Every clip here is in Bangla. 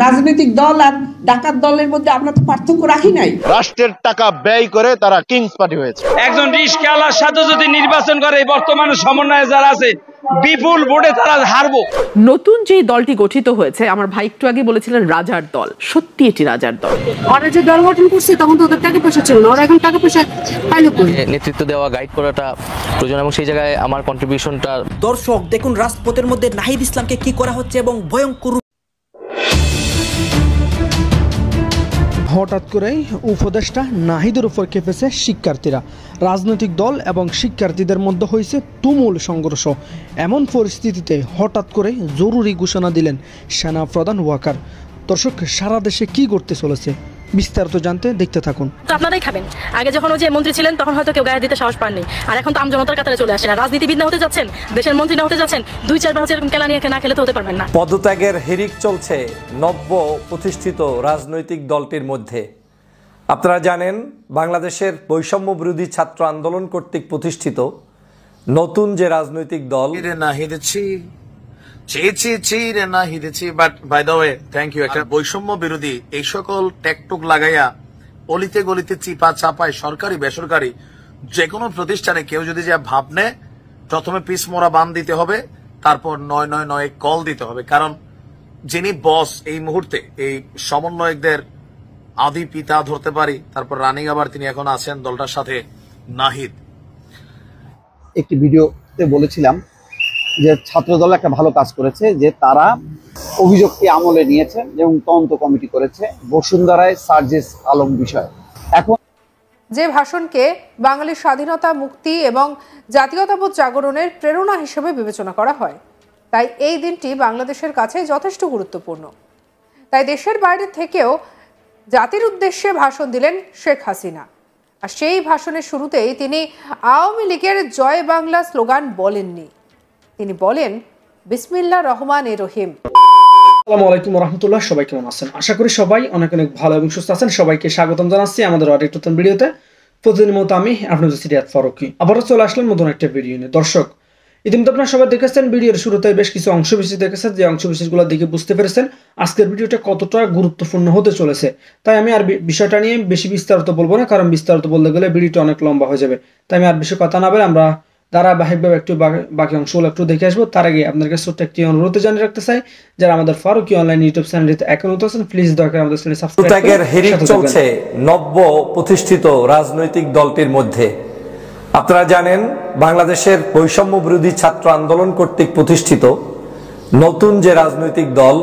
রাজনৈতিক দল আর ডাকাত দলের মধ্যে আমরা তো পার্থক্য রাখি নাই। রাষ্ট্রের টাকা ব্যয় করে তারা কিংস পার্টি হয়েছে। একজন রিস্কাওয়ালার সাথে যদি নির্বাচন করে বর্তমানে সমন্বয়ে যারা আছে বিপুল ভোটে তারা হারবো। নতুন যে দলটি গঠিত হয়েছে, আমার ভাই একটু আগে বলেছিলেন রাজার দল, সত্যি এটি রাজার দল। ওরা যে দল গঠন করছে তখন তো ওদের টাকা পয়সা ছিল না, ওরা এখন টাকা পয়সা পাইলো কই? নেতৃত্ব দেওয়া, গাইড করাটা প্রয়োজন এবং সেই জায়গায় আমার কন্ট্রিবিউশনটা। দর্শক দেখুন রাজপথের মধ্যে নাহিদ ইসলামকে কি করা হচ্ছে এবং ভয়ঙ্কর। হঠাৎ করেই উপদেষ্টা নাহিদের উপর খেপেছে শিক্ষার্থীরা। রাজনৈতিক দল এবং শিক্ষার্থীদের মধ্যে হয়েছে তুমুল সংঘর্ষ। এমন পরিস্থিতিতে হঠাৎ করে জরুরি ঘোষণা দিলেন সেনা প্রধান ওয়াকার। দর্শক, সারা দেশে কি করতে চলেছে বিস্তারিত জানতে দেখতে থাকুন। আপনারাই খাবেন। আগে যখন ওই যে মন্ত্রী ছিলেন তখন হয়তো কেউ গায়ে দিতে সাহস পাননি, আর এখন তো আমজনতার কাতারে চলে আসেন। রাজনীতিবিদ না হতে যাচ্ছেন, দেশের মন্ত্রী না হতে যাচ্ছেন, 2-4 বছর এরকম কেলা নিয়ে না খেলে তো হতে পারবেন না। পদত্যাগের হিড়িক চলছে নব্য প্রতিষ্ঠিত রাজনৈতিক দলটির মধ্যে। আপনারা জানেন, বাংলাদেশের বৈষম্য বিরোধী ছাত্র আন্দোলন কর্তৃক প্রতিষ্ঠিত নতুন যে রাজনৈতিক দল একটা বৈষম্য বিরোধী এই সকল টেকটুক লাগাইয়া অলিতে গলিতে চিপা চাপায় সরকারি বেসরকারি যে কোনো প্রতিষ্ঠানে কেউ যদি যা ভাবনে, প্রথমে পিস মোড়া বান দিতে হবে, তারপর 999 কল দিতে হবে। কারণ যিনি বস এই মুহূর্তে, এই সমন্বয়কদের আদি পিতা ধরতে পারি, তারপর রানিং আবার তিনি এখন আছেন দলটার সাথে নাহিদ। একটি ভিডিওতে বলেছিলাম যে ছাত্রদল একটা ভালো কাজ করেছে, যে তারা অভিযোগটি আমলে নিয়েছে এবং তদন্ত কমিটি করেছে বসুন্ধরায় সার্জিস আলম বিষয়। এখন যে ভাষণকে বাঙালির স্বাধীনতা, মুক্তি এবং জাতীয়তাবোধ জাগরণের প্রেরণা হিসেবে বিবেচনা করা হয়, তাই এই দিনটি বাংলাদেশের কাছে যথেষ্ট গুরুত্বপূর্ণ। তাই দেশের বাইরে থেকেও জাতির উদ্দেশ্যে ভাষণ দিলেন শেখ হাসিনা। আর সেই ভাষণের শুরুতেই তিনি আওয়ামী লীগের জয় বাংলা স্লোগান বলেননি। তিনি বলেন বিসমিল্লাহ রহমান রহিম। আসসালামু আলাইকুম রহমতুল্লাহ। সবাই কেমন আছেন? আশা করি সবাই অনেক অনেক ভালো এবং সুস্থ আছেন। সবাইকে স্বাগতম জানাচ্ছি আমাদের আরেকটি নতুন ভিডিওতে। প্রতিদিনের মতো আমি আপনাদের সিরিয়াত ফারুকি আবারও চলে আসলাম নতুন একটা ভিডিও নিয়ে। দর্শক, ইতিমধ্যে আপনারা সবাই দেখেছেন ভিডিওর শুরুতে বেশ কিছু অংশবিশেষ দেখেছেন, যে অংশবিশেষগুলো দেখে বুঝতে পেরেছেন আজকের ভিডিওটা কতটা গুরুত্বপূর্ণ হতে চলেছে। তাই আমি আর বিষয়টা নিয়ে বেশি বিস্তারিত বলবো না, কারণ বিস্তারিত বলতে গেলে ভিডিওটা অনেক লম্বা হয়ে যাবে। তাই আমি আর বেশি কথা না বলে আমরা ধারাবাহিকভাবে একটু বাকি অংশগুলো একটু দেখে আসবো। তার আগে আপনার কাছে ছোট্ট একটি অনুরোধ জানিয়ে রাখতে চাই, যারা আমাদের ফারুকি অনলাইন ইউটিউব চ্যানেলটিতে এখন আছেন, প্লিজ দয়া করে আমাদের চ্যানেল সাবস্ক্রাইব করুন। পদত্যাগের হিড়িক চলছে নব্য প্রতিষ্ঠিত রাজনৈতিক দলটির মধ্যে। আপনারা জানেন, বাংলাদেশের বৈষম্য বিরোধী ছাত্র আন্দোলন কর্তৃক প্রতিষ্ঠিত নতুন যে রাজনৈতিক দল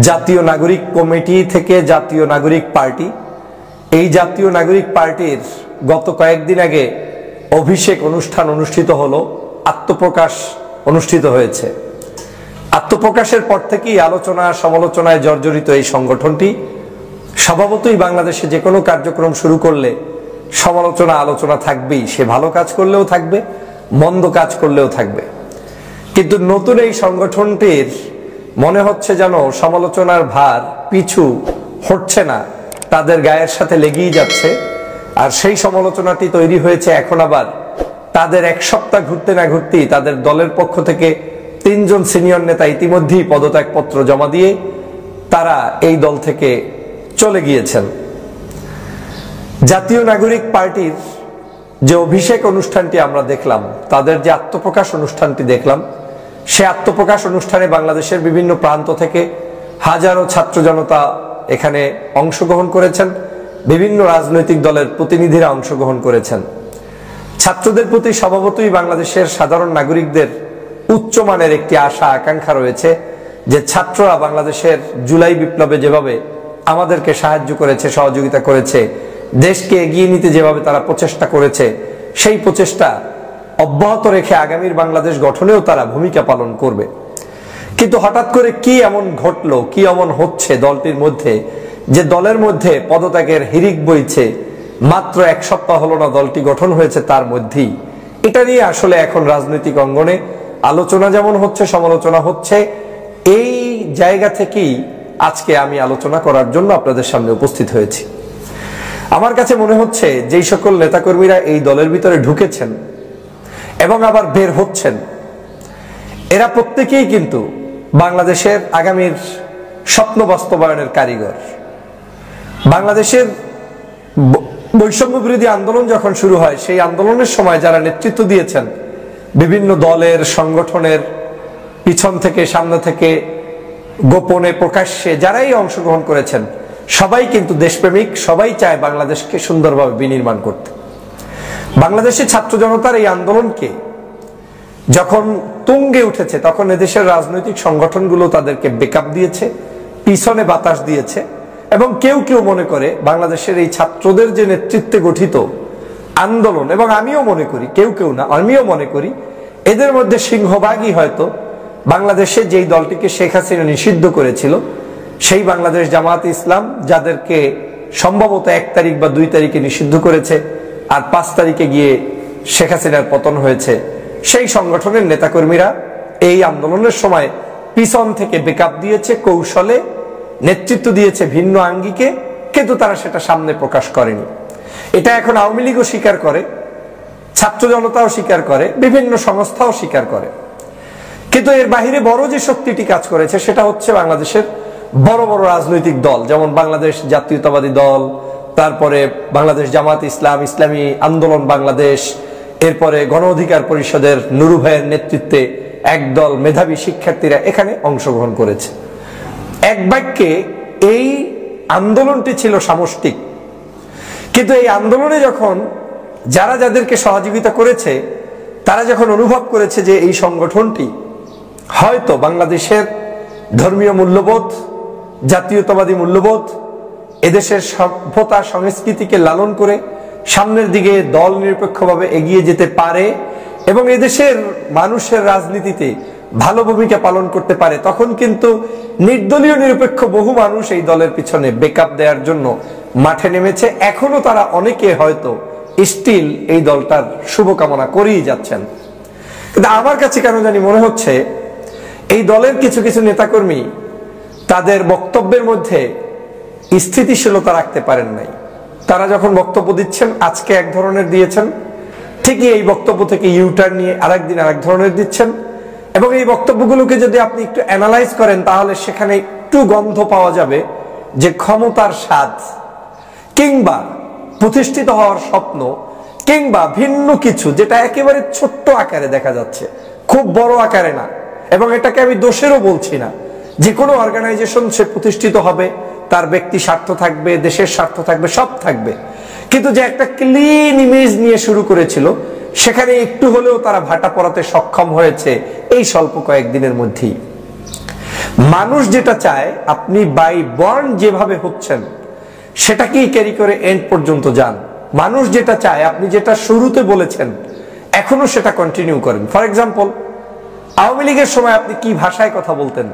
জাতীয় নাগরিক কমিটি থেকে জাতীয় নাগরিক পার্টি, এই জাতীয় নাগরিক পার্টির গত কয়েকদিন আগে অভিষেক অনুষ্ঠান অনুষ্ঠিত হলো, আত্মপ্রকাশ অনুষ্ঠিত হয়েছে। আত্মপ্রকাশের পর থেকেই আলোচনা সমালোচনায় জর্জরিত এই সংগঠনটি। স্বভাবতই বাংলাদেশে যে কোনো কার্যক্রম শুরু করলে সমালোচনা আলোচনা থাকবেই, সে ভালো কাজ করলেও থাকবে, মন্দ কাজ করলেও থাকবে। কিন্তু নতুন এই সংগঠনটির মনে হচ্ছে যেন সমালোচনার ভার পিছু হটছে না, তাদের গায়ের সাথে লেগেই যাচ্ছে। আর সেই সমালোচনাটি তৈরি হয়েছে এখন আবার তাদের এক সপ্তাহ ঘুরতে না ঘুরতেই তাদের দলের পক্ষ থেকে 3 জন সিনিয়র নেতা ইতিমধ্যেই পদত্যাগপত্র জমা দিয়ে তারা এই দল থেকে চলে গিয়েছেন। জাতীয় নাগরিক পার্টির যে অভিষেক অনুষ্ঠানটি আমরা দেখলাম, তাদের যে আত্মপ্রকাশ অনুষ্ঠানটি দেখলাম, সে আত্মপ্রকাশ অনুষ্ঠানে বাংলাদেশের বিভিন্ন প্রান্ত থেকে হাজারো ছাত্র জনতা এখানে অংশগ্রহণ করেছেন, বিভিন্ন রাজনৈতিক দলের প্রতিনিধিরা অংশগ্রহণ করেছেন। ছাত্রদের প্রতি স্বভাবতই বাংলাদেশের সাধারণ নাগরিকদের উচ্চমানের একটি আশা আকাঙ্ক্ষা রয়েছে, যে ছাত্ররা বাংলাদেশের জুলাই বিপ্লবে যেভাবে আমাদেরকে সাহায্য করেছে, সহযোগিতা করেছে, দেশকে এগিয়ে নিতে যেভাবে তারা প্রচেষ্টা করেছে, সেই প্রচেষ্টা অব্যাহত রেখে আগামীর বাংলাদেশ গঠনেও তারা ভূমিকা পালন করবে। কিন্তু হঠাৎ করে কি এমন ঘটলো, কি এমন হচ্ছে দলটির মধ্যে, যে দলের মধ্যে পদত্যাগের হিড়িক বইছে? মাত্র 1 সপ্তাহ হলো না দলটি গঠন হয়েছে, তার মধ্যেই এটা নিয়ে আসলে এখন রাজনৈতিক অঙ্গনে আলোচনা যেমন হচ্ছে, সমালোচনা হচ্ছে। এই জায়গা থেকেই আজকে আমি আলোচনা করার জন্য আপনাদের সামনে উপস্থিত হয়েছি। আমার কাছে মনে হচ্ছে যেই সকল নেতাকর্মীরা এই দলের ভিতরে ঢুকেছেন এবং আবার বের হচ্ছেন, এরা প্রত্যেকেই কিন্তু বাংলাদেশের আগামীর স্বপ্ন বাস্তবায়নের কারিগর। বাংলাদেশের বৈষম্য বিরোধী আন্দোলন যখন শুরু হয়, সেই আন্দোলনের সময় যারা নেতৃত্ব দিয়েছেন, বিভিন্ন দলের সংগঠনের পিছন থেকে সামনে থেকে গোপনে প্রকাশ্যে যারাই অংশগ্রহণ করেছেন, সবাই কিন্তু দেশপ্রেমিক, সবাই চায় বাংলাদেশকে সুন্দরভাবে বিনির্মাণ করতে। বাংলাদেশের ছাত্র জনতার এই আন্দোলনকে যখন তুঙ্গে উঠেছে, তখন এদেশের রাজনৈতিক সংগঠনগুলো তাদেরকে ব্যাকআপ দিয়েছে, পিছনে বাতাস দিয়েছে, এবং কেউ কেউ মনে করে বাংলাদেশের এই ছাত্রদের যে নেতৃত্বে গঠিত আন্দোলন, এবং আমিও মনে করি, কেউ কেউ না, আমিও মনে করি এদের মধ্যে সিংহভাগই হয়তো বাংলাদেশে যেই দলটিকে শেখ হাসিনা নিষিদ্ধ করেছিল, সেই বাংলাদেশ জামায়াতে ইসলাম, যাদেরকে সম্ভবত 1 তারিখ বা 2 তারিখে নিষিদ্ধ করেছে, আর 5 তারিখে গিয়ে শেখ হাসিনার পতন হয়েছে, সেই সংগঠনের নেতাকর্মীরা এই আন্দোলনের সময় পিছন থেকে ব্যাকআপ দিয়েছে, কৌশলে নেতৃত্ব দিয়েছে ভিন্ন আঙ্গিকে, কিন্তু তারা সেটা সামনে প্রকাশ করেনি। এটা এখন আওয়ামী লীগও স্বীকার করে, ছাত্র জনতাও স্বীকার করে, বিভিন্ন সংস্থাও স্বীকার করে। কিন্তু এর বাহিরে বড় যে শক্তিটি কাজ করেছে সেটা হচ্ছে বাংলাদেশের বড় বড় রাজনৈতিক দল, যেমন বাংলাদেশ জাতীয়তাবাদী দল, তারপরে বাংলাদেশ জামায়াত ইসলাম, ইসলামী আন্দোলন বাংলাদেশ, এরপরে গণ অধিকার পরিষদের নুরু ভাইয়ের নেতৃত্বে একদল মেধাবী শিক্ষার্থীরা এখানে অংশগ্রহণ করেছে। এক বাক্যে এই আন্দোলনটি ছিল সামষ্টিক, কিন্তু এই আন্দোলনে যখন যারা যাদেরকে সহযোগিতা করেছে, তারা যখন অনুভব করেছে যে এই সংগঠনটি হয়তো বাংলাদেশের ধর্মীয় মূল্যবোধ, জাতীয়তাবাদী মূল্যবোধ, এদেশের সভ্যতা সংস্কৃতিকে লালন করে সামনের দিকে দল নিরপেক্ষভাবে এগিয়ে যেতে পারে এবং এদেশের মানুষের রাজনীতিতে ভালো ভূমিকা পালন করতে পারে, তখন কিন্তু নির্দলীয় নিরপেক্ষ বহু মানুষ এই দলের পিছনে ব্যাকআপ দেওয়ার জন্য মাঠে নেমেছে। এখনো তারা অনেকে হয়তো স্টিল এই দলটার শুভকামনা করেই যাচ্ছেন। কিন্তু আমার কাছে কেন জানি মনে হচ্ছে এই দলের কিছু কিছু নেতাকর্মী তাদের বক্তব্যের মধ্যে স্থিতিশীলতা রাখতে পারেন নাই। তারা যখন বক্তব্য দিচ্ছেন, আজকে এক ধরনের দিয়েছেন, ঠিকই এই বক্তব্য থেকে ইউটার্ন নিয়ে আরেকদিন আরেক ধরনের দিচ্ছেন, এবং এই বক্তব্যগুলোকে যদি আপনি একটু অ্যানালাইজ করেন তাহলে সেখানে একটু গন্ধ পাওয়া যাবে যে ক্ষমতার স্বাদ কিংবা প্রতিষ্ঠিত হওয়ার স্বপ্ন কিংবা ভিন্ন কিছু, যেটা একেবারে ছোট্ট আকারে দেখা যাচ্ছে, খুব বড় আকারে না। এবং এটাকে আমি দোষেরও বলছি না, যে কোনো অর্গানাইজেশন সে প্রতিষ্ঠিত হবে, তার ব্যক্তি স্বার্থ থাকবে, দেশের স্বার্থ থাকবে, সব থাকবে, কিন্তু যে একটা ক্লিন ইমেজ নিয়ে শুরু করেছিল সেখানে একটু হলেও তারা ভাটা পড়াতে সক্ষম হয়েছে এই স্বল্প কয়েকদিনের মধ্যেই। মানুষ যেটা চায়, আপনি বাই বর্ন যেভাবে হচ্ছেন সেটাকেই ক্যারি করে এন্ড পর্যন্ত যান। মানুষ যেটা চায়, আপনি যেটা শুরুতে বলেছেন এখনো সেটা কন্টিনিউ করেন। ফর এক্সাম্পল, আওয়ামী লীগের সময় আপনি কি ভাষায় কথা বলতেন,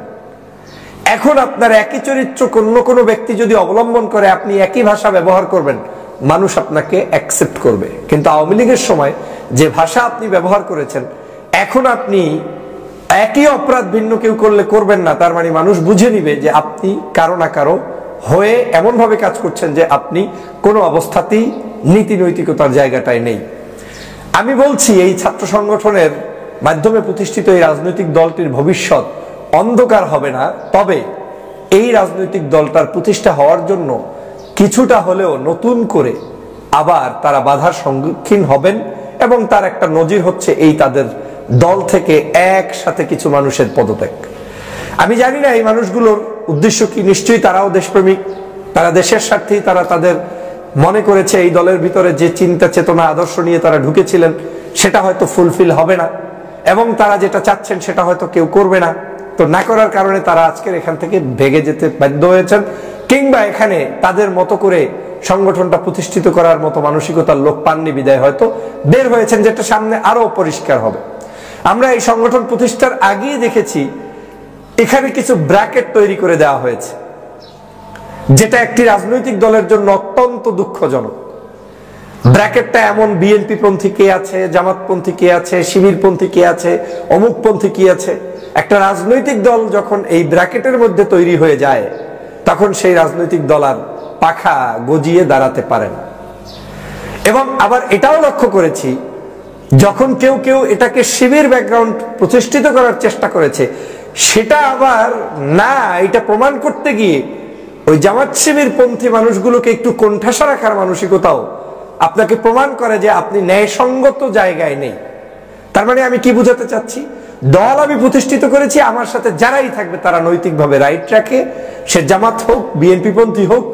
এখন আপনার একই চরিত্র অন্য কোনো ব্যক্তি যদি অবলম্বন করে আপনি একই ভাষা ব্যবহার করবেন, মানুষ আপনাকে অ্যাকসেপ্ট করবে। কিন্তু আওয়ামী লীগের সময় যে ভাষা আপনি ব্যবহার করেছেন, এখন আপনি একই অপরাধ ভিন্ন কেউ করলে করবেন না, তার মানে মানুষ বুঝে নিবে যে আপনি কারো না কারো হয়ে এমন ভাবে কাজ করছেন যে আপনি কোনো অবস্থাতেই নীতি নৈতিকতার জায়গাটায় নেই। আমি বলছি এই ছাত্র সংগঠনের মাধ্যমে প্রতিষ্ঠিত এই রাজনৈতিক দলটির ভবিষ্যৎ অন্ধকার হবে না, তবে এই রাজনৈতিক দলটার প্রতিষ্ঠা হওয়ার জন্য কিছুটা হলেও নতুন করে আবার তারা বাধার সম্মুখীন হবেন, এবং তার একটা নজির হচ্ছে এই তাদের দল থেকে একসাথে কিছু মানুষের পদত্যাগ। আমি জানি না এই মানুষগুলোর উদ্দেশ্য কি, নিশ্চয়ই তারাও দেশপ্রেমিক, তারা দেশের স্বার্থেই তারা তাদের মনে করেছে এই দলের ভিতরে যে চিন্তা চেতনা আদর্শ নিয়ে তারা ঢুকেছিলেন সেটা হয়তো ফুলফিল হবে না, এবং তারা যেটা চাচ্ছেন সেটা হয়তো কেউ করবে না। তো না করার কারণে তারা আজকের এখান থেকে ভেগে যেতে বাধ্য হয়েছেন, কিংবা এখানে তাদের মতো করে সংগঠনটা প্রতিষ্ঠিত করার মতো মানসিকতার লোক পাননি বিদায় হয়তো বের হয়েছেন, যেটা সামনে আরো পরিষ্কার হবে। আমরা এই সংগঠন প্রতিষ্ঠার আগেই দেখেছি এখানে কিছু ব্র্যাকেট তৈরি করে দেওয়া হয়েছে, যেটা একটি রাজনৈতিক দলের জন্য অত্যন্ত দুঃখজনক। ব্র্যাকেটটা এমন বিএনপি পন্থী কে আছে, জামাতপন্থী কে আছে, শিবিরপন্থী কে আছে, অমুকপন্থী কি আছে। একটা রাজনৈতিক দল যখন এই ব্র্যাকেটের মধ্যে তৈরি হয়ে যায় তখন সেই রাজনৈতিক দল আর পাখা গজিয়ে দাঁড়াতে পারে না। এবং আবার এটাও লক্ষ্য করেছি, যখন কেউ কেউ এটাকে শিবির ব্যাকগ্রাউন্ড প্রতিষ্ঠিত করার চেষ্টা করেছে, সেটা আবার না, এটা প্রমাণ করতে গিয়ে ওই জামাত শিবির পন্থী মানুষগুলোকে একটু কোণঠাসা রাখার মানসিকতাও আপনাকে প্রমাণ করে যে আপনি ন্যায়সঙ্গত জায়গায় নেই। তার মানে আমি কি বুঝাতে চাচ্ছি, দল আমি প্রতিষ্ঠিত করেছি, আমার সাথে যারাই থাকবে তারা নৈতিকভাবে রাইট রাখে, সে জামাত হোক, বিএনপি পন্থী হোক,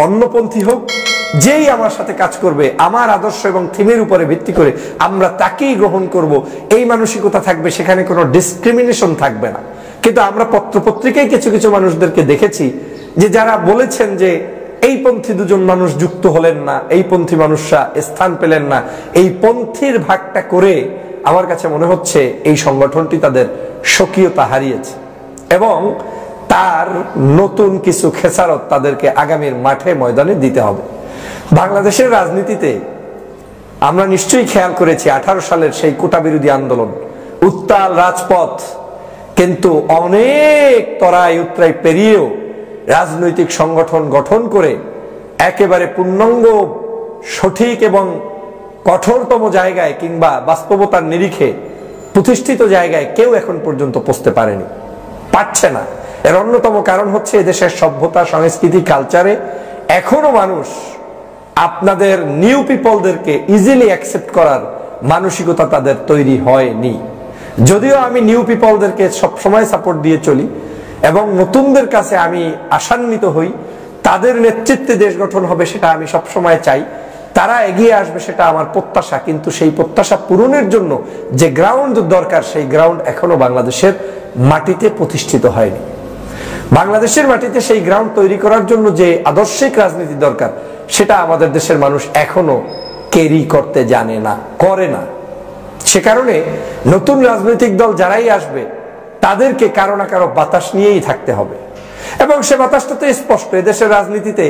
অন্যপন্থী হোক, যেই আমার সাথে কাজ করবে আমার আদর্শ এবং থিমের উপরে ভিত্তি করে আমরা তাকেই গ্রহণ করব, এই মানসিকতা থাকবে, সেখানে কোনো ডিসক্রিমিনেশন থাকবে না। কিন্তু আমরা পত্রপত্রিকায় কিছু কিছু মানুষদেরকে দেখেছি যে যারা বলেছেন যে এই পন্থী দুজন মানুষ যুক্ত হলেন না, এই পন্থী মানুষরা স্থান পেলেন না, এই পন্থীর ভাগটা করে আমার কাছে মনে হচ্ছে এই সংগঠনটি তাদের স্বকীয়তা হারিয়েছে এবং তার নতুন কিছু খেসারত তাদেরকে আগামীর মাঠে ময়দানে দিতে হবে। বাংলাদেশের রাজনীতিতে আমরা নিশ্চয়ই খেয়াল করেছি 18 সালের সেই কোটা বিরোধী আন্দোলন, উত্তাল রাজপথ, কিন্তু অনেক তরাই উত্তরাই পেরিয়েও রাজনৈতিক সংগঠন গঠন করে একেবারে পূর্ণাঙ্গ সঠিক এবং কঠোরতম জায়গায় কিংবা বাস্তবতার নিরিখে প্রতিষ্ঠিত জায়গায় কেউ এখন পর্যন্ত পৌঁছতে পারেনি, পারছে না। এর অন্যতম কারণ হচ্ছে এদেশের সভ্যতা, সংস্কৃতি, কালচারে এখনো মানুষ আপনাদের নিউ পিপলদেরকে ইজিলি অ্যাকসেপ্ট করার মানসিকতা তাদের তৈরি হয়নি। যদিও আমি নিউ পিপলদেরকে সবসময় সাপোর্ট দিয়ে চলি এবং নতুনদের কাছে আমি আশান্বিত হই, তাদের নেতৃত্বে দেশ গঠন হবে সেটা আমি সবসময় চাই, তারা এগিয়ে আসবে সেটা আমার প্রত্যাশা, কিন্তু সেই প্রত্যাশা পূরণের জন্য যে গ্রাউন্ড দরকার সেই গ্রাউন্ড এখনো বাংলাদেশের মাটিতে প্রতিষ্ঠিত হয়নি। বাংলাদেশের মাটিতে সেই গ্রাউন্ড তৈরি করার জন্য যে আদর্শিক রাজনীতি দরকার সেটা আমাদের দেশের মানুষ এখনো ক্যারি করতে জানে না, করে না। সে কারণে নতুন রাজনৈতিক দল যারাই আসবে তাদেরকে কারো না কারো বাতাস নিয়েই থাকতে হবে এবং সে বাতাসটা তো স্পষ্ট। এদেশের রাজনীতিতে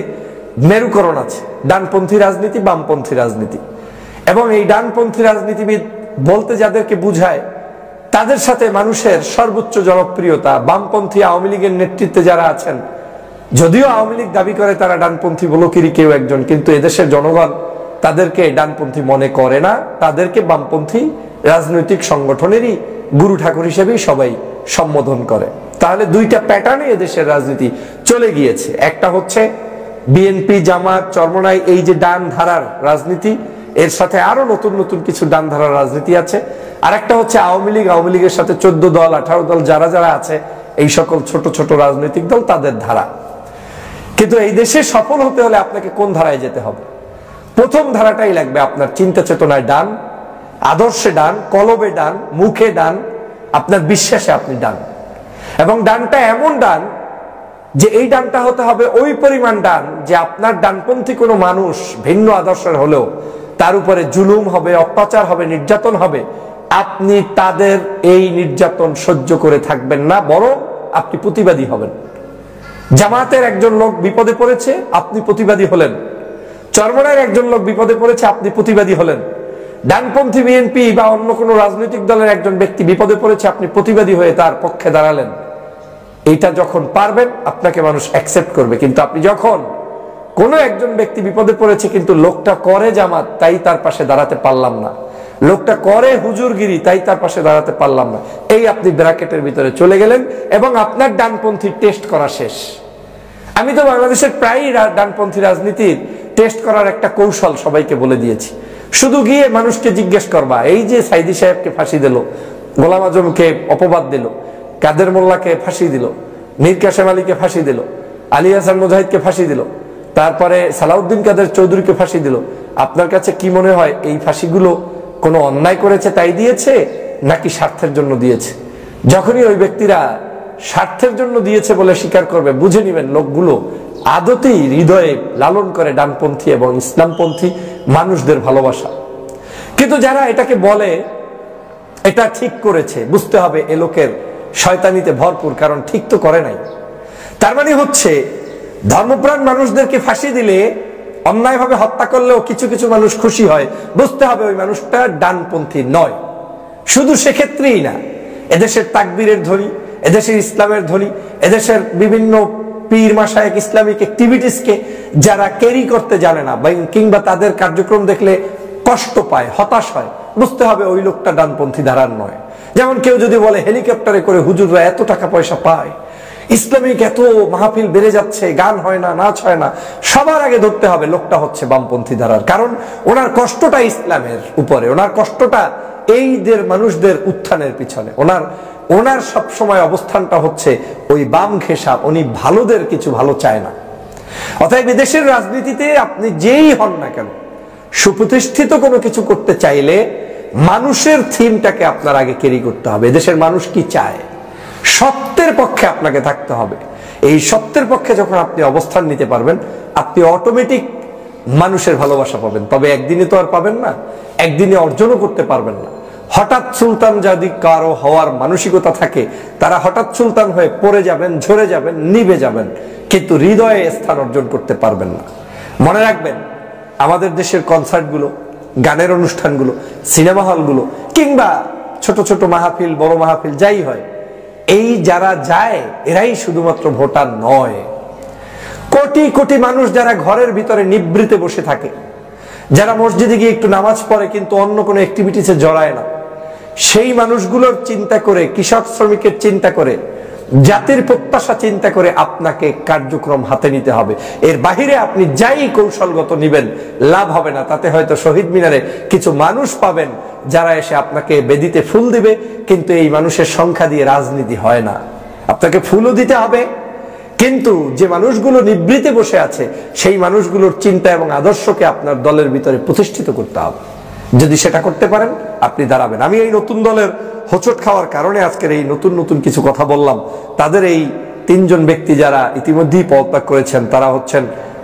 মেরুকরণ আছে, ডানপন্থী রাজনীতি, বামপন্থী রাজনীতি, এবং এই ডানপন্থী রাজনীতিবিদ বলতে যাদেরকে বুঝায় তাদের সাথে মানুষের সর্বোচ্চ জনপ্রিয়তা বামপন্থী আওয়ামী লীগের নেতৃত্বে যারা আছেন, যদিও আওয়ামী লীগ দাবি করে তারা ডানপন্থী বলকিরই কেউ একজন, কিন্তু এদেশের জনগণ তাদেরকে ডানপন্থী মনে করে না, তাদেরকে বামপন্থী রাজনৈতিক সংগঠনেরই গুরু ঠাকুর হিসেবেই সবাই সম্বোধন করে। তাহলে দুইটা প্যাটার্নে এদেশের রাজনীতি চলে গিয়েছে। একটা হচ্ছে বিএনপি, জামাত, চরমনাই, এই যে ডান ধারার রাজনীতি, এর সাথে আরো নতুন নতুন কিছু ডান ধারার রাজনীতি আছে। আর একটা হচ্ছে আওয়ামী লীগ, আওয়ামী লীগের সাথে 14 দল 18 দল যারা যারা আছে, এই সকল ছোট ছোট রাজনৈতিক দল, তাদের ধারা। কিন্তু এই দেশে সফল হতে হলে আপনাকে কোন ধারায় যেতে হবে? প্রথম ধারাটাই লাগবে আপনার চিন্তা চেতনায় ডান, আদর্শে ডান, কলবে ডান, মুখে ডান, আপনার বিশ্বাসে আপনি ডান। এবং ডানটা এমন ডান যে এই ডানটা হতে হবে ওই পরিমাণ ডান যে আপনার ডানপন্থী কোনো মানুষ ভিন্ন আদর্শের হলেও তার উপরে জুলুম হবে, অত্যাচার হবে, নির্যাতন হবে, আপনি তাদের এই নির্যাতন সহ্য করে থাকবেন না, বরং আপনি প্রতিবাদী হবেন। জামাতের একজন লোক বিপদে পড়েছে, আপনি প্রতিবাদী হলেন। চরমনায়ের একজন লোক বিপদে পড়েছে, আপনি প্রতিবাদী হলেন। ডানপন্থী বিএনপি বা অন্য কোনো রাজনৈতিক দলের একজন ব্যক্তি বিপদে পড়েছে, আপনি প্রতিবাদী হয়ে তার পক্ষে দাঁড়ালেন। এইটা যখন পারবেন আপনাকে মানুষ অ্যাকসেপ্ট করবে। কিন্তু আপনি যখন কোনো একজন ব্যক্তি বিপদে পড়েছে কিন্তু লোকটা করে জামাত, তাই তার পাশে দাঁড়াতে পারলাম না, লোকটা করে হুজুরগিরি, তাই তার পাশে দাঁড়াতে পারলাম না, এই আপনি ব্র্যাকেটের ভিতরে চলে গেলেন এবং আপনার ডানপন্থী টেস্ট করা শেষ। আমি তো বাংলাদেশের প্রায় ডানপন্থী রাজনীতির টেস্ট করার একটা কৌশল সবাইকে বলে দিয়েছি। শুধু গিয়ে মানুষকে জিজ্ঞেস করবা, এই যে সাইদি সাহেবকে ফাঁসি দিল, গোলাম আজমকে অপবাদ দিল, কাদের মোল্লাকে ফাঁসি দিল, মীর কাসেম আলীকে ফাঁসি দিল, আলী হাসান মুজাহিদকে ফাঁসি দিল, তারপরে সালাউদ্দিন কাদের চৌধুরীকে ফাঁসি দিল, আপনার কাছে কি মনে হয় এই ফাঁসিগুলো কোনো অন্যায় করেছে তাই দিয়েছে নাকি স্বার্থের জন্য দিয়েছে? যখনই ওই ব্যক্তিরা স্বার্থের জন্য দিয়েছে বলে স্বীকার করবে, বুঝে নিবেন লোকগুলো আদতেই হৃদয়ে লালন করে ডানপন্থী এবং ইসলামপন্থী মানুষদের ভালোবাসা। কিন্তু যারা এটাকে বলে এটা ঠিক করেছে, বুঝতে হবে এ লোকের শয়তানিতে ভরপুর, কারণ ঠিক তো করে নাই। তার মানে হচ্ছে ধর্মপ্রাণ মানুষদেরকে ফাঁসি দিলে, অন্যায়ভাবে হত্যা করলেও কিছু কিছু মানুষ খুশি হয়, বুঝতে হবে ওই মানুষটা ডানপন্থী নয়। শুধু সেক্ষেত্রেই না, এদেশের তাকবীরের ধ্বনি, এদেশের ইসলামের ধ্বনি, এদেশের বিভিন্ন পীর মাশায়েখ ইসলামিক অ্যাক্টিভিটিসকে যারা ক্যারি করতে জানে না কিংবা তাদের কার্যক্রম দেখলে কষ্ট পায়, হতাশ হয়, বুঝতে হবে ওই লোকটা ডানপন্থী ধারার নয়। যেমন কেউ যদি বলে হেলিকপ্টারে করে হুজুররা এত টাকা পয়সা পায়, ইসলামিক এত মাহফিল বেড়ে যাচ্ছে, গান হয় না, নাচ হয় না, সবার আগে ধরতে হবে লোকটা হচ্ছে বামপন্থী ধারার। কারণ ওনার কষ্টটা ইসলামের উপরে, ওনার কষ্টটা এইদের মানুষদের উত্থানের পিছনে, ওনার সব সময় অবস্থানটা হচ্ছে ওই বাম ঘেঁষা, উনি ভালোদের কিছু ভালো চায় না। অতএব বিদেশের রাজনীতিতে আপনি যেই হন না কেন, সুপ্রতিষ্ঠিত কোনো কিছু করতে চাইলে মানুষের থিমটাকে আপনার আগে ক্যারি করতে হবে। দেশের মানুষ কি চায়, সত্যের পক্ষে আপনাকে থাকতে হবে। এই সত্যের পক্ষে যখন আপনি অবস্থান নিতে পারবেন, আপনি অটোমেটিক মানুষের ভালোবাসা পাবেন। তবে একদিনে তো আর পাবেন না, একদিনে অর্জনও করতে পারবেন না। হঠাৎ সুলতান যদি কারো হওয়ার মানসিকতা থাকে, তারা হঠাৎ সুলতান হয়ে পড়ে যাবেন, ঝরে যাবেন, নিভে যাবেন, কিন্তু হৃদয়ে স্থান অর্জন করতে পারবেন না। মনে রাখবেন, আমাদের দেশের কনসার্টগুলো, গানের অনুষ্ঠানগুলো, সিনেমা হলগুলো কিংবা ছোট ছোট মাহফিল, বড় মাহফিল যাই হয়, এই যারা যায় এরাই শুধুমাত্র ভোটার নয়। কোটি কোটি মানুষ যারা ঘরের ভিতরে নিবৃতে বসে থাকে, যারা মসজিদে গিয়ে একটু নামাজ পড়ে কিন্তু অন্য কোনো অ্যাক্টিভিটিসে জড়ায় না, সেই মানুষগুলোর চিন্তা করে, কৃষক শ্রমিকের চিন্তা করে, জাতির প্রত্যাশা চিন্তা করে আপনাকে কার্যক্রম হাতে নিতে হবে। এর বাহিরে আপনি যাই কৌশলগত নিবেন, লাভ হবে না। তাতে হয়তো শহীদ মিনারে কিছু মানুষ পাবেন যারা এসে আপনাকে বেদিতে ফুল দিবে, কিন্তু এই মানুষের সংখ্যা দিয়ে রাজনীতি হয় না। আপনাকে ফুলও দিতে হবে, কিন্তু যে মানুষগুলো নিবৃতে বসে আছে সেই মানুষগুলোর চিন্তা এবং আদর্শকে আপনার দলের ভিতরে প্রতিষ্ঠিত করতে হবে। যদি সেটা করতে পারেন, আপনি দাঁড়াবেন। আমি এই নতুন দলের হোঁচট খাওয়ার কারণে আজকের এই নতুন নতুন কিছু কথা বললাম। তাদের এই তিনজন ব্যক্তি যারা ইতিমধ্যেই পদত্যাগ করেছেন, তারা হচ্ছেন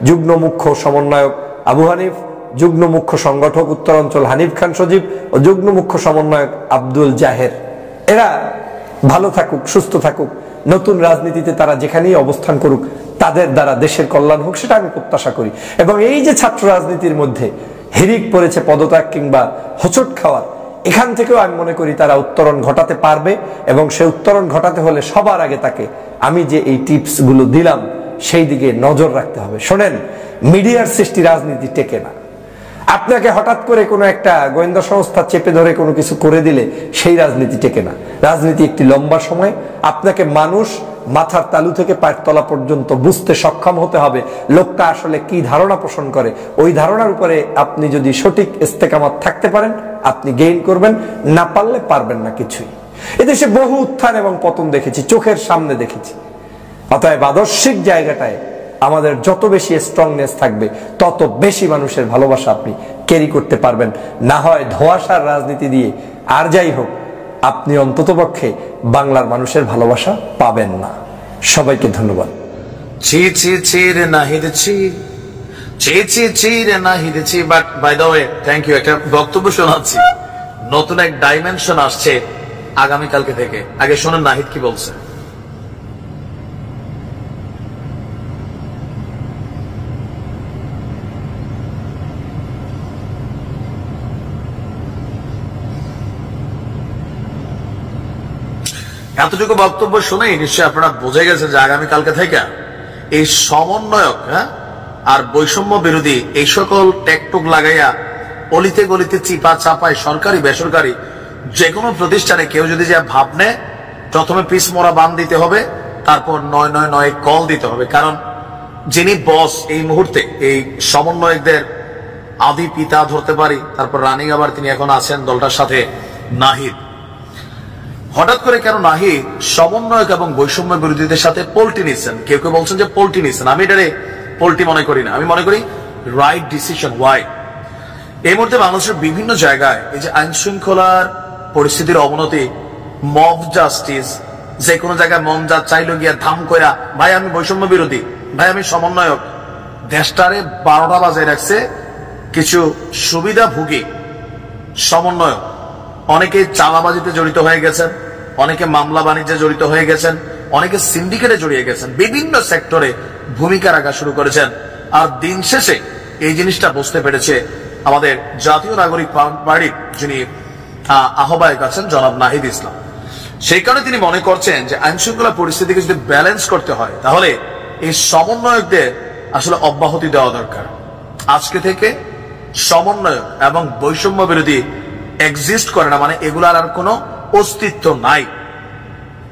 যুগ্ম মুখ্য সমন্বয়ক আবু হানিফ, যুগ্ম মুখ্য সংগঠক উত্তরাঞ্চল হানিফ খান সজীব ও যুগ্ম মুখ্য সমন্বয়ক আব্দুল জাহের। এরা ভালো থাকুক, সুস্থ থাকুক, নতুন রাজনীতিতে তারা যেখানেই অবস্থান করুক, তাদের দ্বারা দেশের কল্যাণ হোক, সেটা আমি প্রত্যাশা করি। এবং এই যে ছাত্র রাজনীতির মধ্যে হিরিক পড়েছে পদত্যাগ কিংবা হোঁচট খাওয়ার, এখান থেকেও আমি মনে করি তারা উত্তরণ ঘটাতে পারবে। এবং সে উত্তরণ ঘটাতে হলে সবার আগে তাকে আমি যে এই টিপস গুলো দিলাম সেই দিকে নজর রাখতে হবে। শোনেন, মিডিয়ার সৃষ্টি রাজনীতি টেকে না। আপনাকে হঠাৎ করে কোনো একটা গোয়েন্দা সংস্থা চেপে ধরে কোনো কিছু করে দিলে সেই রাজনীতি টেকে না। রাজনীতি একটি লম্বা সময়। আপনাকে মানুষ মাথার তালু থেকে পায়ের তলা পর্যন্ত বুঝতে সক্ষম হতে হবে লোকটা আসলে কি ধারণা পোষণ করে। ওই ধারণার উপরে আপনি যদি সঠিক ইস্তেকামত থাকতে পারেন, আপনি গেইন করবেন, না পারলে পারবেন না কিছুই। এদেশে বহু উত্থান এবং পতন দেখেছি, চোখের সামনে দেখেছি। অতএব আদর্শিক জায়গাটায় আমাদের যত বেশি স্ট্রংনেস থাকবে, তত বেশি মানুষের ভালোবাসা আপনি ক্যারি করতে পারবেন। না হয় ধোঁয়াশার রাজনীতি দিয়ে আর যাই হোক, আপনি অন্ততপক্ষে বাংলার মানুষের ভালোবাসা পাবেন না। সবাইকে ধন্যবাদ। ছি ছি ছি রে নাহিদ ছি, ছি ছি ছি রে নাহিদ ছি। But by the way, thank you. একটা বক্তব্য শোনাচ্ছি, নতুন এক ডাইমেনশন আসছে আগামীকালকে থেকে। আগে শোনেন নাহিদ কি বলছে। এতটুকু বক্তব্য শুনেই নিশ্চয়ই আপনারা বুঝে গেছেন যে আগামীকালকে থেকে এই সমন্বয়ক আর বৈষম্য বিরোধী এই সকল টেকটুক লাগাইয়া অলিতে গলিতে চিপা চাপায় সরকারি বেসরকারি যে কোনো প্রতিষ্ঠানে কেউ যদি যা ভাব নেয়, প্রথমে পিস মোড়া বান দিতে হবে, তারপর 999 কল দিতে হবে। কারণ যিনি বস এই মুহূর্তে, এই সমন্বয়কদের আদি পিতা ধরতে পারি, তারপর রানিং আবার তিনি এখন আছেন দলটার সাথে, নাহিদ। হঠাৎ করে কেন নাহিদ সমন্বয়ক এবং বৈষম্য বিরোধীদের সাথে পোল্টি নিচ্ছেন? কেউ কেউ বলছেন যে পোল্টি নিচ্ছেন। আমি এটারে পোল্টি মনে করি না, আমি মনে করি রাইট ডিসিশন। ওয়াই? এই মুহূর্তে বাংলাদেশের বিভিন্ন জায়গায় এই যে আইন শৃঙ্খলার পরিস্থিতির অবনতি, মব জাস্টিস, যে কোনো জায়গায় মম যা চাইলো গিয়া ধাম কইরা, ভাই আমি বৈষম্য বিরোধী, ভাই আমি সমন্বয়ক, দেশটারে 12টা বাজায় রাখছে কিছু সুবিধাভোগী সমন্বয়ক। অনেকে চাঁদাবাজিতে জড়িত হয়ে গেছেন, অনেকে মামলা বাণিজ্যে জড়িত হয়ে গেছেন, অনেকে সিন্ডিকেটে জড়িয়ে গেছেন, বিভিন্ন সেক্টরে ভূমিকা রাখা শুরু করেছেন। আর দিন শেষে এই জিনিসটা বুঝতে পেরেছে আমাদের জাতীয় নাগরিক পার্টির যিনি আহ্বায়ক আছেন জনাব নাহিদ ইসলাম। সেই কারণে তিনি মনে করছেন যে আইন শৃঙ্খলা পরিস্থিতিকে যদি ব্যালেন্স করতে হয়, তাহলে এই সমন্বয়কদের আসলে অব্যাহতি দেওয়া দরকার। আজকে থেকে সমন্বয়ক এবং বৈষম্য বিরোধী এক্সিস্ট করে না, মানে এগুলার আর কোনো অস্তিত্ব নাই।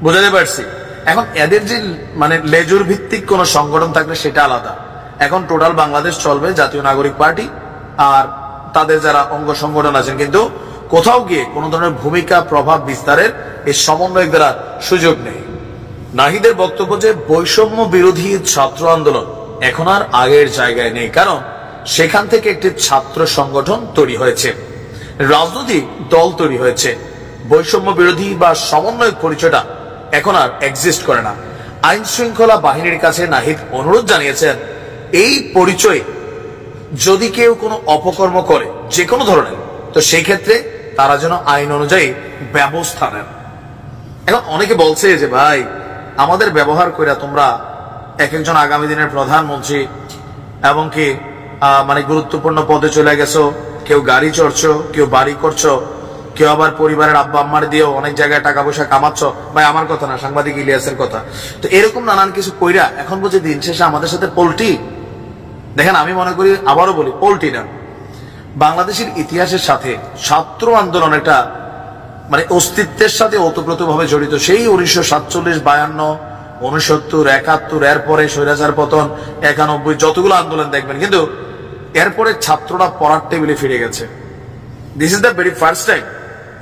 বুঝাতে পারছি? এখন এদের যে মানে লেজুর ভিত্তিক কোন সংগঠন থাকলে সেটা আলাদা। এখন টোটাল বাংলাদেশ চলবে জাতীয় নাগরিক পার্টি আর তাদের যারা অঙ্গ সংগঠন আছেন, কিন্তু কোথাও গিয়ে কোন ধরনের ভূমিকা প্রভাব বিস্তারের এই সমন্বয়ক দ্বারা সুযোগ নেই। নাহিদের বক্তব্য যে বৈষম্য বিরোধী ছাত্র আন্দোলন এখন আর আগের জায়গায় নেই, কারণ সেখান থেকে একটি ছাত্র সংগঠন তৈরি হয়েছে, রাজনৈতিক দল তৈরি হয়েছে। বৈষম্য বিরোধী বা সমন্বয়ক পরিচয়টা এখন আর এক্সিস্ট করে না। আইন শৃঙ্খলা বাহিনীর কাছে নাহিদ অনুরোধ জানিয়েছেন এই পরিচয় যদি কেউ কোনো অপকর্ম করে যে কোনো ধরনের, তো সেই ক্ষেত্রে তারা যেন আইন অনুযায়ী ব্যবস্থা নেন। এখন অনেকে বলছে যে ভাই আমাদের ব্যবহার করে তোমরা এক একজন আগামী দিনের প্রধানমন্ত্রী এবং কি মানে গুরুত্বপূর্ণ পদে চলে গেছো, কেউ গাড়ি চড়ছো, কেউ বাড়ি করছো, কেউ আবার পরিবারের আব্বা আম্মার দিয়েও অনেক জায়গায় টাকা পয়সা কামাচ্ছ। ভাই আমার কথা না, সাংবাদিক ইলিয়াসের কথা। তো এরকম নানান কিছু কইরা এখন বুঝে দিন শেষে আমাদের সাথে পোল্টি। দেখেন আমি মনে করি, আবারও বলি, পোল্টি না, বাংলাদেশের ইতিহাসের সাথে ছাত্র আন্দোলন একটা মানে অস্তিত্বের সাথে ওতপ্রোতভাবে জড়িত। সেই 1947, 52, 69, 71, এরপরে স্বৈরাচার পতন, 91, যতগুলো আন্দোলন দেখবেন, কিন্তু এরপরে ছাত্ররা পড়ার টেবিলে ফিরে গেছে। This is the very first time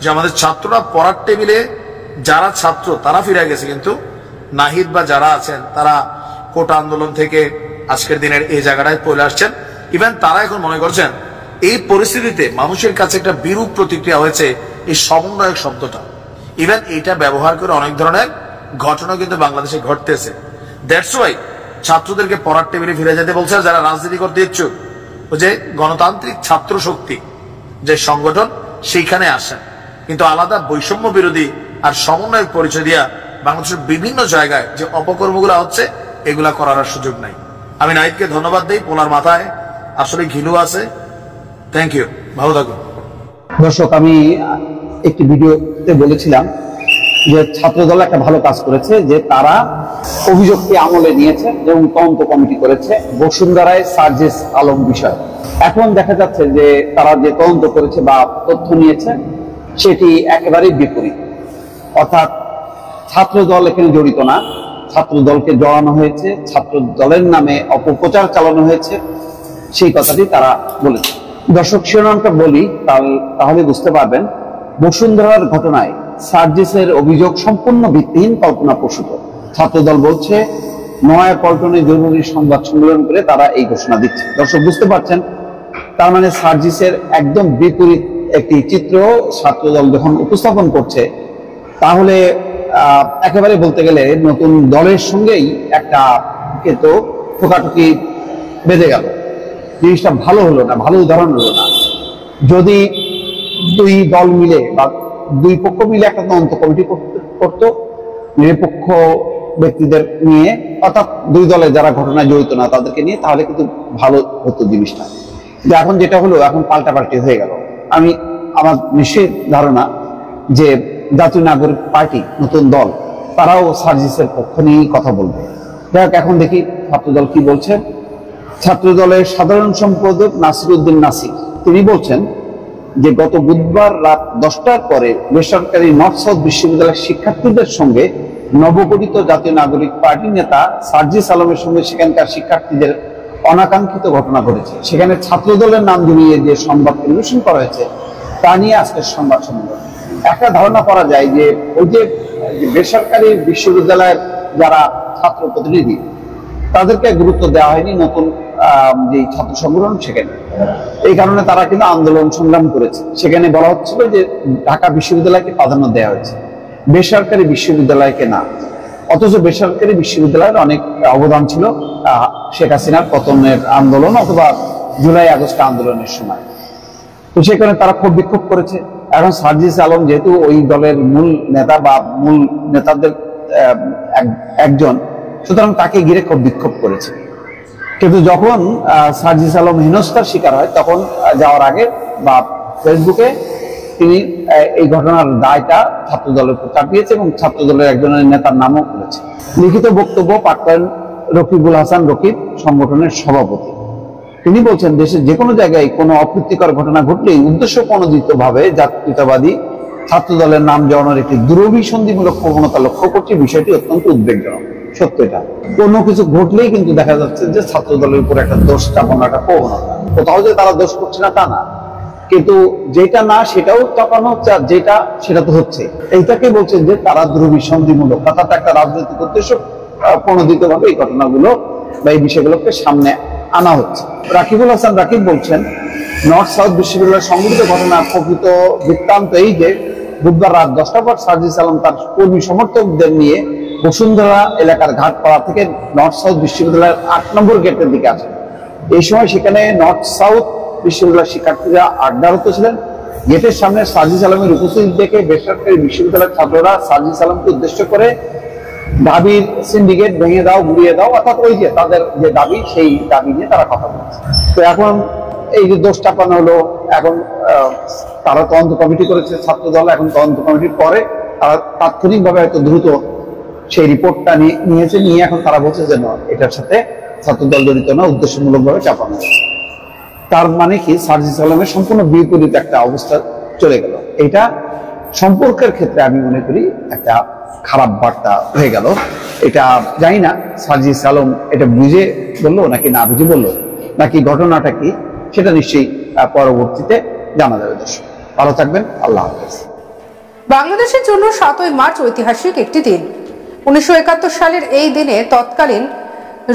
যে আমাদের ছাত্ররা পড়ার টেবিলে, যারা ছাত্র তারা ফিরে গেছে, কিন্তু নাহিদ বা যারা আছেন তারা কোটা আন্দোলন থেকে আজকের দিনের এই জায়গাটায় চলে আসছেন। ইভেন তারা এখন মনে করছেন এই পরিস্থিতিতে মানুষের কাছে একটা বিরূপ প্রতিক্রিয়া হয়েছে এই সমন্বয়ক শব্দটা। ইভেন এটা ব্যবহার করে অনেক ধরনের ঘটনা কিন্তু বাংলাদেশে ঘটতেছে। দ্যাটস ওয়াই ছাত্রদেরকে পড়ার টেবিলে ফিরে যেতে বলছে। যারা রাজনীতি করতে ইচ্ছুক, যে গণতান্ত্রিক ছাত্র শক্তি যে সংগঠন, সেইখানে আসেন, কিন্তু আলাদা বৈষম্য বিরোধী আর সমন্বয়ক পরিচয় দিয়া বাংলাদেশের বিভিন্ন জায়গায় যে অপকর্মগুলো হচ্ছে এগুলা করার আর সুযোগ নাই। আমি নাহিদকে ধন্যবাদ দিই, পোলার মাথায় আসলে ঘিলু আছে। থ্যাংক ইউ, ভালো থাকুন। দর্শক, আমি একটি ভিডিওতে বলেছিলাম যে ছাত্রদল একটা ভালো কাজ করেছে, যে তারা অভিযোগটি আমলে নিয়েছে এবং তদন্ত কমিটি করেছে বসুন্ধরায় সার্জিস আলম বিষয়। এখন দেখা যাচ্ছে যে তারা যে তদন্ত করেছে বা তথ্য নিয়েছে সেটি একেবারেই বিপরীত। অর্থাৎ ছাত্রদল এখানে জড়িত না, ছাত্রদলকে জড়ানো হয়েছে, ছাত্র দলের নামে অপপ্রচার চালানো হয়েছে, সেই কথাটি তারা বলেছে। দর্শক, শিরোনামটা বলি তাহলে বুঝতে পারবেন। বসুন্ধরার ঘটনায় সার্জিসের অভিযোগ সম্পূর্ণ ভিত্তিহীন, কল্পনাপ্রসূত। ছাত্রদল বলছে নয়াপল্টনে জরুরি সংবাদ সম্মেলন করে তারা এই ঘোষণা দিচ্ছে। দর্শক বুঝতে পারছেন, তার মানে সার্জিসের একদম বিপরীত একটি চিত্র ছাত্রদল যখন উপস্থাপন করছে, তাহলে একেবারে বলতে গেলে নতুন দলের সঙ্গেই একটা কিন্তু ঠোকাঠুকি বেঁধে গেল। জিনিসটা ভালো হলো না, ভালো উদাহরণ হলো না। যদি দুই দল মিলে বা দুই পক্ষ মিলে একটা তদন্ত কমিটি করতো নিরপেক্ষ ব্যক্তিদের নিয়ে, অর্থাৎ দুই দলে যারা ঘটনায় জড়িত না তাদেরকে নিয়ে, তাহলে কিন্তু ভালো হতো জিনিসটা। যে এখন যেটা হলো, এখন পাল্টাপাল্টি হয়ে গেল। আমার নিশ্চিত ধারণা যে জাতীয় নাগরিক পার্টি নতুন দল, তারাও সার্জিসের পক্ষ নিয়েই কথা বলবে। যাই হোক, এখন দেখি ছাত্রদল কি বলছেন। ছাত্রদলের সাধারণ সম্পাদক নাসিরউদ্দিন নাসির তিনি বলছেন যে গত বুধবার রাত 10টার পরে বেসরকারি নর্থ সাউথ বিশ্ববিদ্যালয়ের শিক্ষার্থীদের সঙ্গে নবগঠিত জাতীয় নাগরিক পার্টির নেতা সার্জিস আলমের সঙ্গে সেখানকার শিক্ষার্থীদের অনাকাঙ্ক্ষিত ঘটনা ঘটেছে। সেখানে ছাত্রদলের নাম জড়িয়ে যে সংবাদ পরিবেশন করা হয়েছে তা নিয়ে আজকের সংবাদ সম্মেলন। একটা ধারণা করা যায় যে ওই যে বেসরকারি বিশ্ববিদ্যালয়ের যারা ছাত্র প্রতিনিধি, তাদেরকে গুরুত্ব দেওয়া হয়নি নতুন যে ছাত্র সংগঠন সেখানে। এই কারণে তারা কিন্তু আন্দোলন সংগ্রাম করেছে। সেখানে বলা হচ্ছিল যে ঢাকা বিশ্ববিদ্যালয়কে প্রাধান্য দেওয়া হয়েছে, বেসরকারি বিশ্ববিদ্যালয়কে না। অথচ বেসরকারি বিশ্ববিদ্যালয়ের অনেক অবদান ছিল শেখ হাসিনার পতনের আন্দোলন অথবা জুলাই আগস্ট আন্দোলনের সময়। তো সেখানে তারা খুব বিক্ষোভ করেছে। এখন সার্জিস আলম যেহেতু ওই দলের মূল নেতা বা মূল নেতাদের একজন, সুতরাং তাকে ঘিরে খুব বিক্ষোভ করেছে। কিন্তু যখন সার্জিস আলম হেনস্থার শিকার হয়, তখন যাওয়ার আগে বা ফেসবুকে তিনি এই ঘটনার দায়টা ছাত্র দলের উপর চাপিয়েছে এবং ছাত্র দলের একজনের নেতার নামও বলেছে। লিখিত বক্তব্য পাঠ করেন রকিবুল হাসান রকিব, সংগঠনের সভাপতি। তিনি বলছেন, দেশের যে কোনো জায়গায় কোনো অপ্রীতিকর ঘটনা ঘটলেই উদ্দেশ্য প্রণোদিতভাবে জাতীয়তাবাদী ছাত্র দলের নাম জড়ানোর একটি দুরভিসন্ধিমূলক প্রবণতা লক্ষ্য করছি। বিষয়টি অত্যন্ত উদ্বেগজনক। সত্য এটা, কোনো কিছু ঘটলেই কিন্তু দেখা যাচ্ছে যে ছাত্র দলের উপর একটা দোষ চাপানো একটা প্রবণতা। কোথাও যে তারা দোষ করছে না তা না, কিন্তু যেটা না সেটাও চাপানো হচ্ছে, আর যেটা সেটা তো হচ্ছে। এইটাকে বলছেন যে তারা দুরভিসন্ধিমূলক, অর্থাৎ একটা রাজনৈতিক উদ্দেশ্য প্রণোদিত ভাবে এই ঘটনাগুলো বা এই বিষয়গুলোকে সামনে আনা হচ্ছে। রাকিবুল হাসান রাকিব বলছেন, নর্থ সাউথ বিশ্ববিদ্যালয়ের সংঘটিত ঘটনার প্রকৃত বৃত্তান্ত এই যে বুধবার রাত 10টার পর সার্জিস আলম তার কর্মী সমর্থকদের নিয়ে বসুন্ধরা এলাকার ঘাটপাড়া থেকে নর্থ সাউথ বিশ্ববিদ্যালয়ের 8 নম্বর গেটের দিকে আসেন। এই সময় সেখানে নর্থ সাউথ বিশ্ববিদ্যালয়ের শিক্ষার্থীরা আড্ডারত ছিলেন। গেটের সামনে সার্জিস আলমের উপস্থিতি দেখে বেসরকারি বিশ্ববিদ্যালয়ের ছাত্ররা সার্জিস আলমকে উদ্দেশ্য করে দাবির সিন্ডিকেট ভেঙে দাও, ঘুরিয়ে দাও, অর্থাৎ ওই যে তাদের যে দাবি সেই দাবি নিয়ে তারা কথা বলছে। তো এখন এই যে দোষ চাপানো হলো, এখন তারা তদন্ত কমিটি করেছে ছাত্র দল, এখন তদন্ত কমিটির পরে তারা তাৎক্ষণিকভাবে হয়তো দ্রুত সেই রিপোর্টটা নিয়ে এখন তারা বলছে যে এটার সাথে ছাত্র দল জড়িত না, উদ্দেশ্যমূলকভাবে চাপানো হয়েছে। তার মানে কি সার্জিস আলমের সম্পূর্ণ বিপরীত একটা অবস্থা চলে গেল। এটা সম্পর্কের ক্ষেত্রে আমি মনে করি একটা খারাপ বার্তা হয়ে গেল। এটা জানি না সার্জিস আলম এটা বুঝে বললো নাকি না বুঝে বললো, নাকি ঘটনাটা কি সেটা নিশ্চয়ই পরবর্তীতে জানা যাবে। দর্শক ভালো থাকবেন, আল্লাহ হাফেজ। বাংলাদেশের জন্য 7ই মার্চ ঐতিহাসিক একটি দিন। 1971 সালের এই দিনে তৎকালীন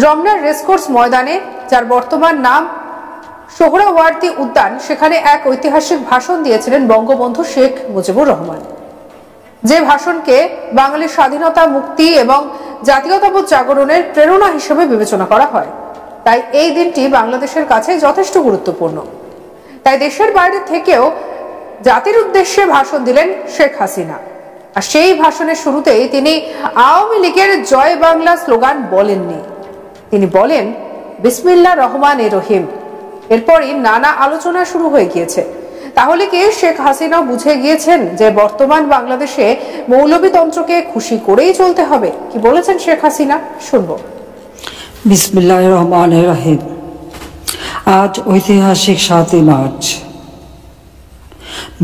রমনার রেসকোর্স ময়দানে, যার বর্তমান নাম সোহরাওয়ার্দী উদ্যান, সেখানে এক ঐতিহাসিক ভাষণ দিয়েছিলেন বঙ্গবন্ধু শেখ মুজিবুর রহমান। যে ভাষণকে বাঙালির স্বাধীনতা, মুক্তি এবং জাতীয়তাবোধ জাগরণের প্রেরণা হিসেবে বিবেচনা করা হয়। তাই এই দিনটি বাংলাদেশের কাছে যথেষ্ট গুরুত্বপূর্ণ। তাই দেশের বাইরে থেকেও জাতির উদ্দেশ্যে ভাষণ দিলেন শেখ হাসিনা। আর সেই ভাষণের শুরুতেই তিনি আওয়ামী লীগের জয় বাংলা স্লোগান বলেননি, তিনি বলেন বিসমিল্লাহ রহমান রহিম। এরপরই নানা আলোচনা শুরু হয়ে গিয়েছে। তাহলে কি শেখ হাসিনা বুঝে গিয়েছেন যে বর্তমান বাংলাদেশে মৌলবীতন্ত্রকে খুশি করেই চলতে হবে? কি বলেছেন শেখ হাসিনা, শুনবো। বিসমিল্লাহির রহমানির রহিম। আজ ঐতিহাসিক 7ই মার্চ,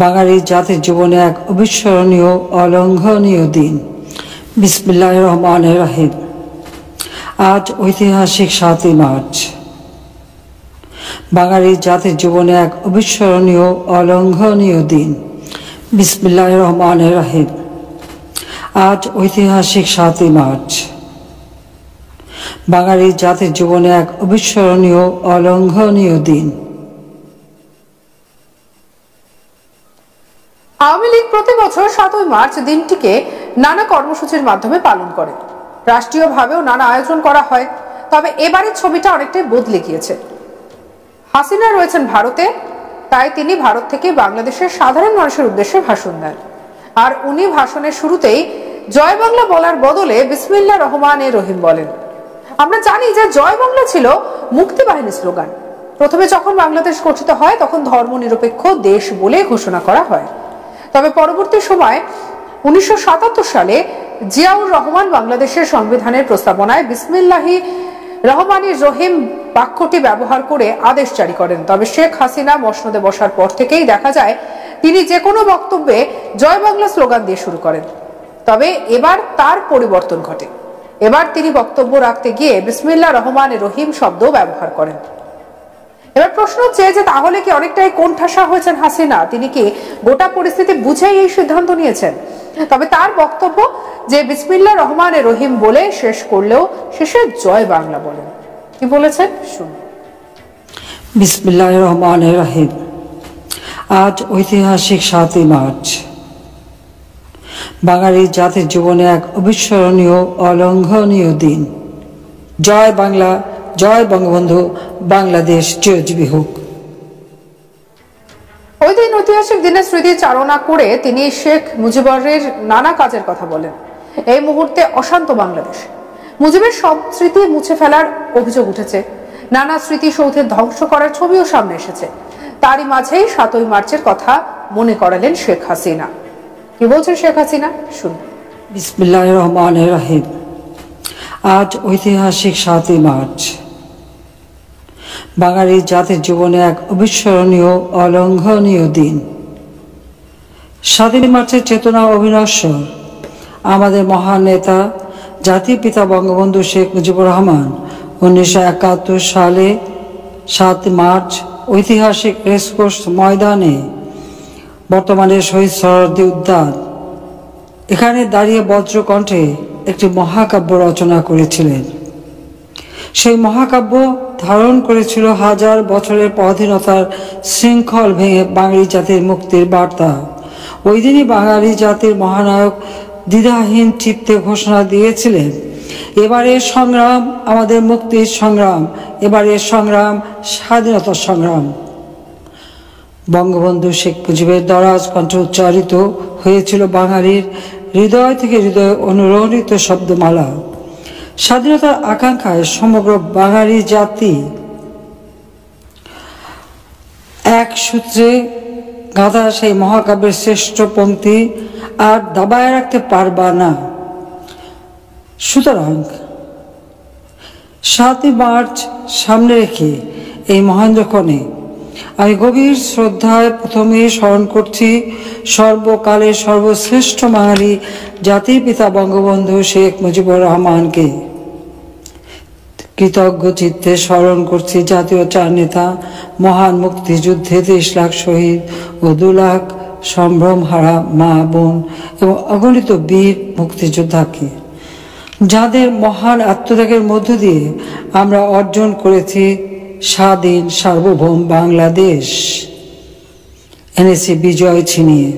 বাঙালি জাতির জীবনে এক অবিস্মরণীয় অলঙ্ঘনীয় দিন। বিসমিল্লাহির রহমানির রহিম। আজ ঐতিহাসিক 7ই মার্চ, বাঙালি জাতির জীবনে এক অবিস্মরণীয় অলঙ্ঘনীয় দিন। বিসমিল্লাহির রহমানির রহিম। আজ ঐতিহাসিক 7ই মার্চ, বাঙালি জাতির জীবনে এক অবিস্মরণীয় অলঙ্ঘনীয় দিন। আওয়ামী লীগ প্রতি বছর 7ই মার্চ দিনটিকে নানা কর্মসূচির মাধ্যমে পালন করে। রাষ্ট্রীয়ভাবেও নানা আয়োজন করা হয়। তবে এবারের ছবিটা অনেকটাই বদলে গিয়েছে। হাসিনা রয়েছেন ভারতে, তাই তিনি ভারত থেকে বাংলাদেশের সাধারণ মানুষের উদ্দেশ্যে ভাষণ দেন। আর উনি ভাষণের শুরুতেই জয় বাংলা বলার বদলে বিসমিল্লাহ রহমান রহিম বলেন। আমরা জানি যে জয় বাংলা ছিল মুক্তি বাহিনীর স্লোগান। প্রথমে যখন বাংলাদেশ গঠিত হয় তখন ধর্মনিরপেক্ষ দেশ বলে ঘোষণা করা হয়। তবে পরবর্তী সময় 1977 সালে জিয়াউর রহমান বাংলাদেশের সংবিধানের প্রস্তাবনায় বিসমিল্লাহি রহমানির রহিম বাক্যটি ব্যবহার করে আদেশ জারি করেন। তবে শেখ হাসিনা মসনদে বসার পর থেকেই দেখা যায় তিনি যে কোনো বক্তব্যে জয় বাংলা স্লোগান দিয়ে শুরু করেন। তবে এবার তার পরিবর্তন ঘটে। এবার তিনি বক্তব্য রাখতে গিয়ে বিসমিল্লাহ রহমান রহিম শব্দ ব্যবহার করেন। এবার প্রশ্ন হচ্ছে যে তাহলে কি অনেকটাই কোণঠাসা হয়েছেন হাসিনা? তিনি কি গোটা পরিস্থিতি বুঝেই এই সিদ্ধান্ত নিয়েছেন? তবে তার বক্তব্য যে বিসমিল্লাহ রহমান রহিম বলে শেষ করলেও শেষে জয় বাংলা বলেন। কি বলেছেন শুনুন। বিসমিল্লাহির রহমানির রহিম। আজ ঐতিহাসিক 7ই মার্চ, বাঙালি জাতির জীবনে এক অবিস্মরণীয় অলঙ্ঘনীয় দিন। জয় বাংলা, জয় বঙ্গবন্ধু, বাংলাদেশ চিরজীবী হোক। ওই দিন ঐতিহাসিক দিনের স্মৃতি চালনা করে তিনি শেখ মুজিবুরের নানা কাজের কথা বলেন। এই মুহূর্তে অশান্ত বাংলাদেশ। মুজিবের সব স্মৃতি মুছে ফেলার অভিযোগ উঠেছে। নানা স্মৃতিসৌধের ধ্বংস করার ছবিও সামনে এসেছে। তারই মাঝেই 7ই মার্চের কথা মনে করালেন শেখ হাসিনা। কি বলছেন শেখ হাসিনা শুনুন। বিসমিল্লাহির রহমানির রহিম। আজ ঐতিহাসিক 7ই মার্চ, বাঙালি জাতির জীবনে এক অবিস্মরণীয় অলঙ্ঘনীয় দিন। স্বাধীন মার্চের চেতনা অবিনশ্বর। আমাদের মহান নেতা জাতির পিতা বঙ্গবন্ধু শেখ মুজিবুর রহমান 1971 সালে 7 মার্চ ঐতিহাসিক রেসকোর্স ময়দানে, বর্তমানে শহীদ সোহরাওয়ার্দী উদ্যান, এখানে দাঁড়িয়ে বজ্রকণ্ঠে একটি মহাকাব্য রচনা করেছিলেন। সেই মহাকাব্য ধারণ করেছিল হাজার বছরের পরাধীনতার শৃঙ্খল ভেঙে বাঙালি জাতির মুক্তির বার্তা। ওই দিনই বাঙালি জাতির মহানায়ক দ্বিধাহীন চিত্তে ঘোষণা দিয়েছিলেন, এবারের সংগ্রাম আমাদের মুক্তির সংগ্রাম, এবারের সংগ্রাম স্বাধীনতার সংগ্রাম। বঙ্গবন্ধু শেখ মুজিবের দরাজ কণ্ঠে উচ্চারিত হয়েছিল বাঙালির হৃদয় থেকে হৃদয় অনুরণিত শব্দমালা। স্বাধীনতার আকাঙ্ক্ষায় সমগ্র বাঙালি জাতি এক সূত্রে গাঁথা সেই মহাকাব্যের শ্রেষ্ঠ পংক্তি আর দাবায় রাখতে পারবা না। সুতরাং 7 মার্চ সামনে রেখে এই মহেন্দ্রক্ষণে আমি গভীর শ্রদ্ধায় প্রথমে স্মরণ করছি সর্বকালের সর্বশ্রেষ্ঠ বাঙালি জাতির পিতা বঙ্গবন্ধু শেখ মুজিবুর রহমানকে। কৃতজ্ঞ চিত্তে স্মরণ করছি জাতীয় চার নেতা, মহান মুক্তিযুদ্ধে 30 লাখ শহীদ ও 2 লাখ সম্ভ্রম হারা মা বোন এবং অগণিত বীর মুক্তিযোদ্ধাকে, যাদের মহান আত্মত্যাগের মধ্য দিয়ে আমরা অর্জন করেছি স্বাধীন সার্বভৌম বাংলাদেশ, এনেছি বিজয় ছিনিয়ে।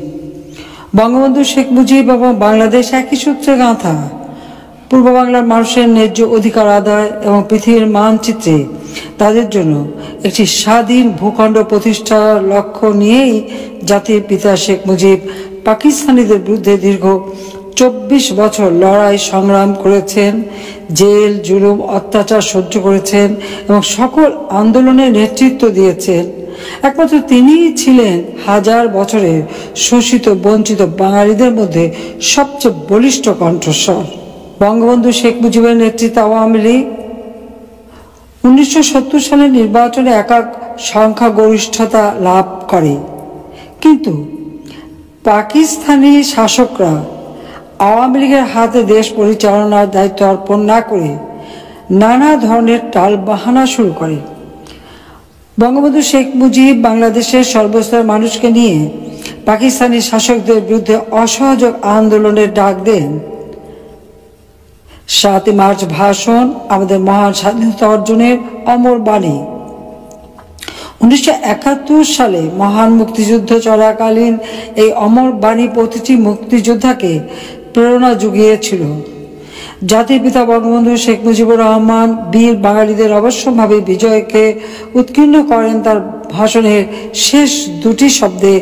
বঙ্গবন্ধু শেখ মুজিব এবং বাংলাদেশ একই সূত্রে গাঁথা। পূর্ব বাংলার মানুষের ন্যায্য অধিকার আদায় এবং পৃথিবীর মানচিত্রে তাদের জন্য একটি স্বাধীন ভূখণ্ড প্রতিষ্ঠার লক্ষ্য নিয়েই জাতির পিতা শেখ মুজিব পাকিস্তানিদের বিরুদ্ধে দীর্ঘ 24 বছর লড়াই সংগ্রাম করেছেন, জেল জুলুম অত্যাচার সহ্য করেছেন এবং সকল আন্দোলনের নেতৃত্ব দিয়েছেন। একমাত্র তিনিই ছিলেন হাজার বছরের শোষিত বঞ্চিত বাঙালিদের মধ্যে সবচেয়ে বলিষ্ঠ কণ্ঠস্বর। বঙ্গবন্ধু শেখ মুজিবের নেতৃত্বে আওয়ামী লীগ 1970 সালের নির্বাচনে একক সংখ্যাগরিষ্ঠতা লাভ করে, কিন্তু পাকিস্তানি শাসকরা আওয়ামী লীগের হাতে দেশ পরিচালনার দায়িত্ব অর্পণ না করে নানা ধরনের টাল বাহানা শুরু করে। বঙ্গবন্ধু শেখ মুজিব বাংলাদেশের সর্বস্তরের মানুষকে নিয়ে পাকিস্তানি শাসকদের বিরুদ্ধে অসহযোগ আন্দোলনের ডাক দেন। 7 মার্চ ভাষণ আমাদের মহান স্বাধীনতা অর্জনের অমর বাণী। 1971 সালে মহান মুক্তিযুদ্ধ চলাকালীন এই অমর বাণী প্রতিটি মুক্তিযোদ্ধাকে প্রেরণা জুগিয়েছিল। জাতির পিতা বঙ্গবন্ধু শেখ মুজিবুর রহমান বীর বাঙালিদের অবশ্যভাবে বিজয়কে উৎকীর্ণ করেন তার ভাষণের শেষ 2টি শব্দে,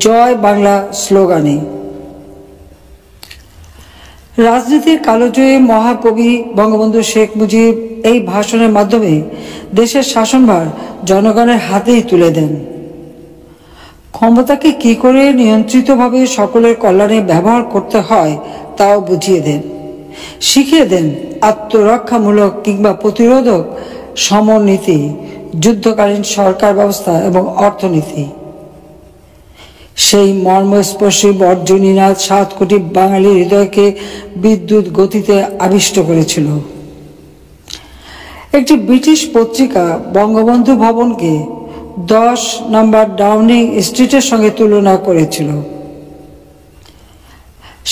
জয় বাংলা স্লোগানে। রাজনীতির কালোজয়ী মহাকবি বঙ্গবন্ধু শেখ মুজিব এই ভাষণের মাধ্যমে দেশের শাসনভার জনগণের হাতেই তুলে দেন। ক্ষমতাকে কি করে নিয়ন্ত্রিতভাবে সকলের কল্যাণে ব্যবহার করতে হয় তাও বুঝিয়ে দেন, শিখিয়ে দেন আত্মরক্ষামূলক কিংবা প্রতিরোধক সমরনীতি, যুদ্ধকালীন সরকার ব্যবস্থা এবং অর্থনীতি। সেই মর্মস্পর্শী বর্জনীনাথ 7 কোটি বাঙালির হৃদয়কে বিদ্যুৎ গতিতে আবিষ্ট করেছিল। একটি ব্রিটিশ পত্রিকা বঙ্গবন্ধু ভবনকে 10 নম্বর ডাউনিং স্ট্রিটের সঙ্গে তুলনা করেছিল।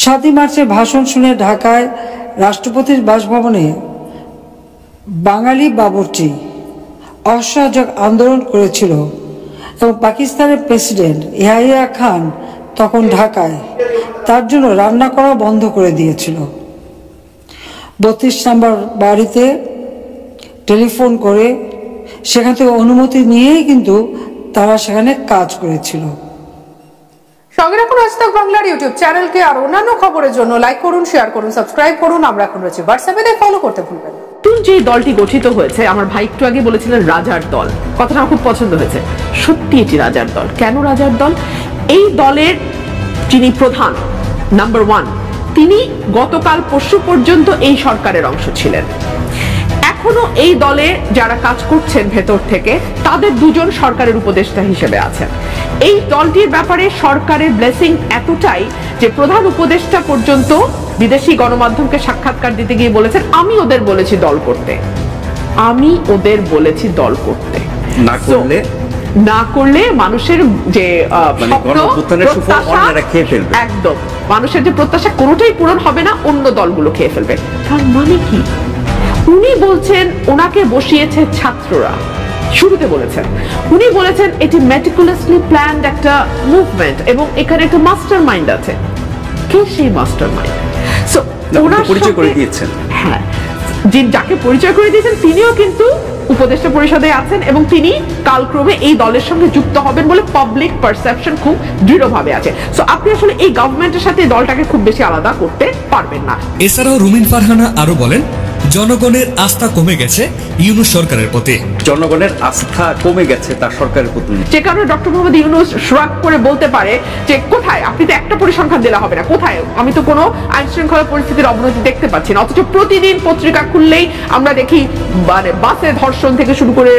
7 মার্চের ভাষণ শুনে ঢাকায় রাষ্ট্রপতির বাসভবনে বাঙালি বাবুর্চি অসহযোগ আন্দোলন করেছিল এবং পাকিস্তানের প্রেসিডেন্ট ইয়াহিয়া খান তখন ঢাকায়, তার জন্য রান্না করা বন্ধ করে দিয়েছিল। 32 নম্বর বাড়িতে টেলিফোন করে সেখান থেকে অনুমতি নিয়েই কিন্তু তারা সেখানে কাজ করেছিল। সঙ্গে রাখুন আজ তাক বাংলার ইউটিউব চ্যানেলকে, আর অন্যান্য খবরের জন্য লাইক করুন, শেয়ার করুন, সাবস্ক্রাইব করুন। আমরা এখন রয়েছে হোয়াটসঅ্যাপে, ফলো করতে ভুলবেন না। নতুন যে দলটি গঠিত হয়েছে, আমার ভাই একটু আগে বলেছিলেন রাজার দল, কথাটা আমার খুব পছন্দ হয়েছে। সত্যি এটি রাজার দল। কেন রাজার দল? এই দলের যিনি প্রধান নাম্বার 1, তিনি গতকাল পরশু পর্যন্ত এই সরকারের অংশ ছিলেন। এখনো এই দলে যারা কাজ করছেন ভেতর থেকে তাদের দুজন সরকারের উপদেষ্টা হিসেবে আছেন। এই দলটির ব্যাপারে সরকারের ব্লেসিং এতটাই যে প্রধান উপদেষ্টা পর্যন্ত বিদেশি গণমাধ্যমকে সাক্ষাৎকার দিতে গিয়ে বলেছেন, আমি ওদের বলেছি দল করতে, আমি ওদের বলেছি দল করতে, না করলে মানুষের যে একদম মানুষের যে প্রত্যাশা কোনোটাই পূরণ হবে না, অন্য দলগুলো খেয়ে ফেলবে। তার মানে কি? উনি বলছেন ওনাকে বসিয়েছে ছাত্ররা, শুরুতে বলেছেন, উনি বলেছেন এটি মেটিকুলাসলি প্ল্যান্ড একটা মুভমেন্ট এবং এখানে একটা মাস্টার মাইন্ড আছে। কে সেই মাস্টার মাইন্ড? সো ওনার পরিচয় করে দিয়েছেন, হ্যাঁ, যাকে পরিচয় করে দিয়েছেন তিনিও কিন্তু উপদেষ্টা পরিষদে আছেন এবং তিনি কালক্রমে এই দলের সঙ্গে যুক্ত হবেন বলে পাবলিক পারসেপশন খুব দৃঢ়ভাবে আছে। সো আপনি আসলে এই গভর্নমেন্টের সাথে এই দলটাকে খুব বেশি আলাদা করতে পারবেন না। এছাড়াও রুমিন ফারহানা আরো বলেন, জনগণের আস্থা কমে গেছে ইউনূস সরকারের প্রতি। জনগণের আস্থা কমে গেছে তার সরকারের প্রতি, যে কারণে ডক্টর মোহাম্মদ ইউনূস শ্রাগ করে বলতে পারে যে কোথায়, আপনি তো একটা পরিসংখ্যান দিলে হবে না, কোথায়, আমি তো কোনো আইন শৃঙ্খলা পরিস্থিতির অবনতি দেখতে পাচ্ছি না। অথচ প্রতিদিন পত্রিকা খুললেই আমরা দেখি মানে বাসে ধর্ষণ থেকে শুরু করে,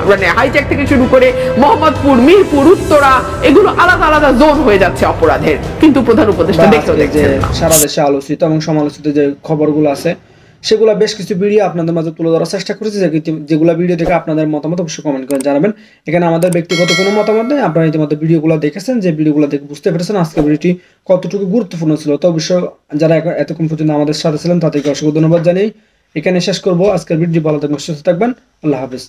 মানে হাইজ্যাক থেকে শুরু করে মোহাম্মদপুর, মিরপুর, উত্তরা, এগুলো আলাদা আলাদা জোন হয়ে যাচ্ছে অপরাধের, কিন্তু প্রধান উপদেষ্টা দেখতে দেখছেন না। সারা দেশে আলোচিত এবং সমালোচিত যে খবরগুলো আছে সেগুলো বেশ কিছু ভিডিও আপনাদের মাঝে তুলে ধরার চেষ্টা করেছি, যেগুলো ভিডিও দেখে আপনাদের মতামত অবশ্যই কমেন্ট করে জানাবেন। এখানে আমাদের ব্যক্তিগত কোনো মতামত নেই, আপনারা ইতিমধ্যে ভিডিওগুলো দেখেছেন, যে ভিডিওগুলো দেখে বুঝতে পেরেছেন আজকে ভিডিওটি কতটুকু গুরুত্বপূর্ণ ছিল। তো অবশ্যই যারা এতক্ষণ পর্যন্ত আমাদের সাথে ছিলেন তাদেরকে অসংখ্য ধন্যবাদ জানিয়ে এখানে শেষ করবো আজকের ভিডিও। ভালো থাকবেন, সুস্থ থাকবেন, আল্লাহ হাফিজ।